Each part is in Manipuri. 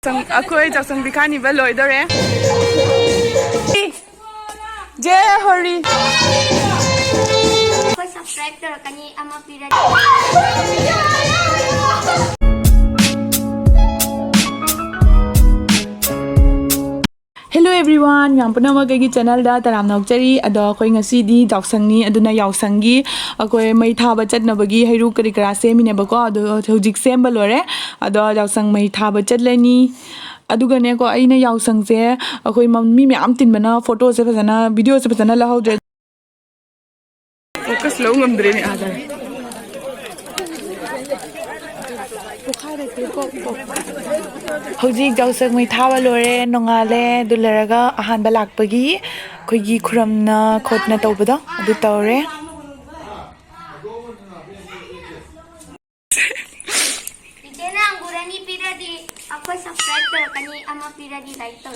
Ako'y jaksang bikha niba loidore. Je hori. Ako'y subscribe kani ama pira. Hello everyone, yang pernah magi channel da taram nak cari ada koi ngasi di jaksang ni aduna yausangi koi mai tha bachat na bagi hairu kari kara semi ne bako ado hojik sem balore ado jaksang mai tha bachat leni aduga ne ko aina yausang se koi mi me am tin bana photo se phasana video se phasana la hawdre focus lo ngamdre ne ada Hojik jausang mai tha balore nongale dularaga ahan balak bagi koi gi khuram na khot na tawbada adu tawre Ijena angurani pira di ako'y subscribe kani ama pira di like to.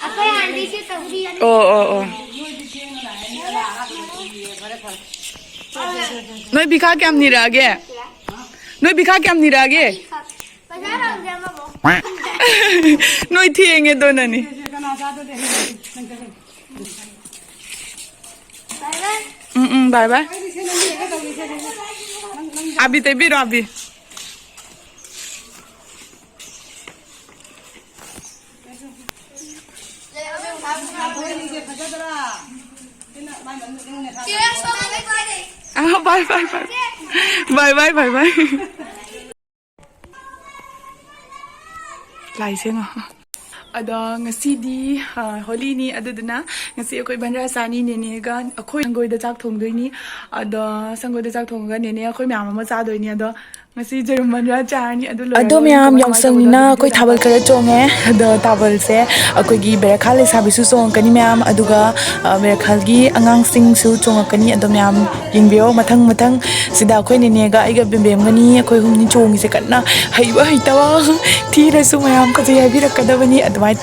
Ako'y handi si tawdi ani. Oh. Noi bikha kyam ni rage? Noi bikha kyam ni rage? Noi thienge to nani. Bye bye. Abi te biro abi. Bye. Lai se nga. Ada ngasi di holi ni aduduna ngasi akoi bandra sani ne ga akoi sangoi da chak thong doi ni ada sangoi da chak thong ga ne akoi myam ma cha doi ni ada ngasi jerum bandra cha ni adu lo ado myam yausang ni na akoi thabal kara chonge ada thabal se akoi gi berakha Leishabi su chong kani myam aduga berakha gi angang sing su chong kani ado myam yingbeo mathang sida akoi ne ga aiga bembem ngani akoi humni chong se kanna haiba haitawa thira su myam ka jai bi rakadabani adwai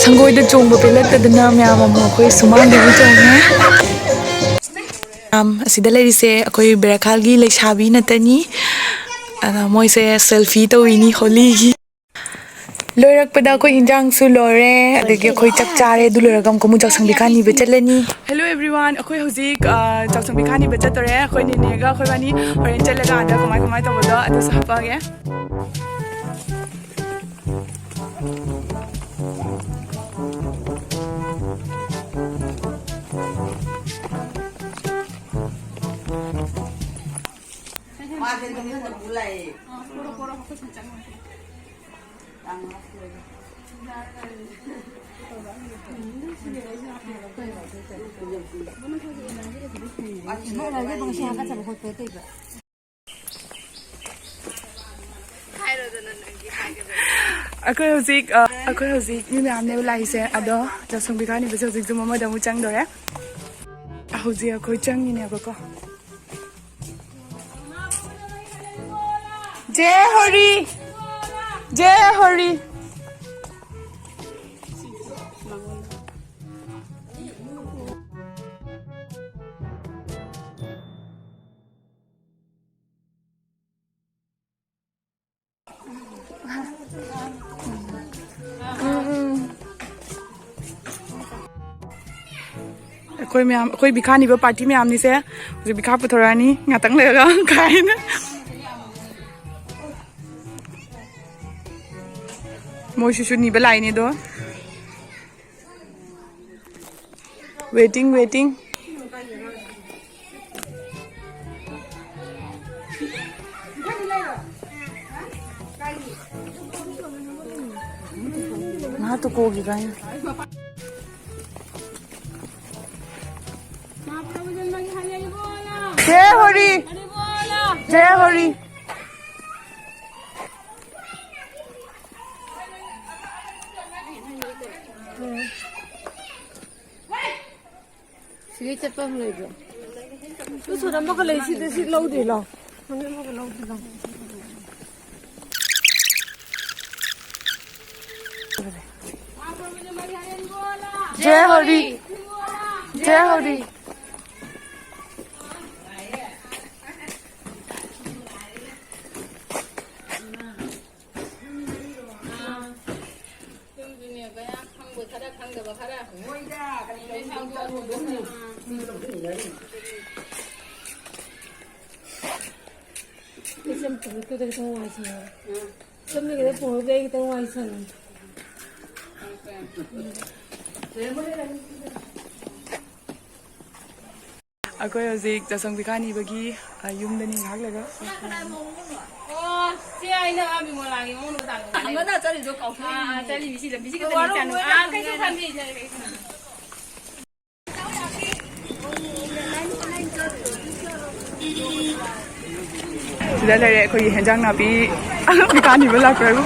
Sangoi da chong ba pelat da na myam mo khoi suman da chong ne asida lai se akoi berakhal gi Leishabi na tani ana moi se selfie to ini holi gi loirak pada koi hinjang su lore adege koi chak chare du loragam ko mu jaksang bikha ni be chalani hello everyone akoi hojik jaksang bikha ni be chatore akoi ne ga akoi bani horen chalaga ada kamai to bodo adu sa pa ge Aku hauzik ni ma'am ne lai se ado jasung bika ni bese hauzik zuma da mu chang dore hauzik aku chang ni ne ba ko Jai Hori कोई बिखा नहीं पार्टी में आमनी से मुझे बिखा पुथोरा नहीं ngatak lega kai na moi shu ni balai ni do waiting na to ko gi kai Jai Hori Sige chapa mo lagi. Tu sudah mau kalau isi desi lau deh lau. Mana mau kalau lau deh lau. Jai Hori Isang pagkakita dari tengah wajah. Kami kita pun dari tengah wajah. Aku hauzik jasung bika ni bagi yum da ni ngak lega Oh, siapa ini abi mau lagi mau nutang. Angkat dah cari jauh kau. Cari bisi kita ni cari. Kayu kami cari. Sudah lari aku henjang nabi bika ni bela kau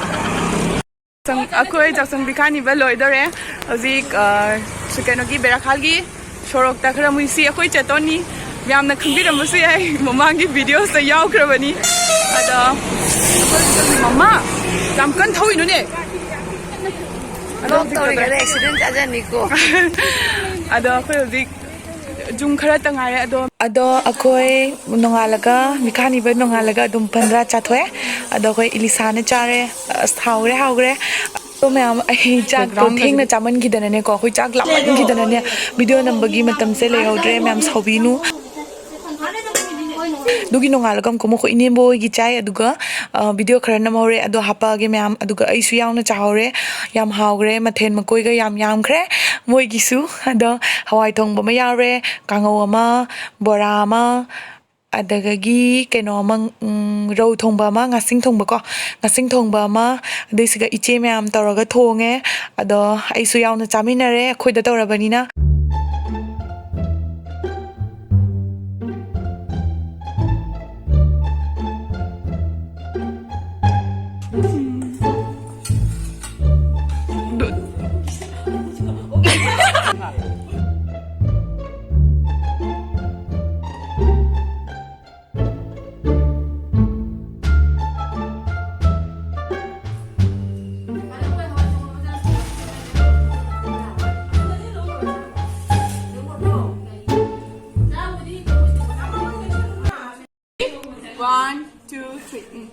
aku jasung bika ni bela idore hauzik sukenogi berakhalgi shorok ta khara muisi aku chetoni yamna khangbiramsu yai mamangi videos ta yaukhrabani ada mama jam kan thoi nu ne accident aja niko. ada aku hauzik jung khara ta ngai ado akoi nongalaga mikani ba nongalaga dum 15 chathoe ado koi ilisane chare haugre तो मैं चाक तो थेंग ना चामन की दनने को कोई चाक लामन की दनने वीडियो नंबर की मतम से ले होड्रे मैं सौबीनु दुगी नोंगालगम को मखो इनेबो की चाय अदुगा वीडियो खरा नमहरे अदो हापागे मैम अदुगा आइसु यावना चाहौरे याम हावग्रे मथेन मकोइगा यामख्रे मोइगिसु अदो हवाई थोंगबो मा यावरे कांगौ अमा बोरा अमा adagagi keno amang rau thongba ma ngasing thongba ma adisiga iche myam tawraga thonge ado aisu yauna chaminare khoida tawrabani na One, two, three.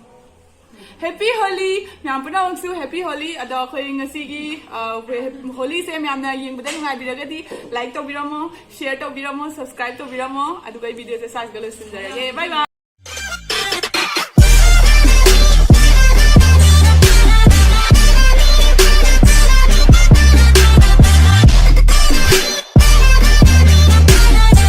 Happy Holi! Myam puna wangsu Happy Holi. Ado koi ngasigi Holi se myam na yeng bada ngai biragadi like to biramo, share to biramo, subscribe to biramo. Ado koi video se search galo sundarage. Bye bye.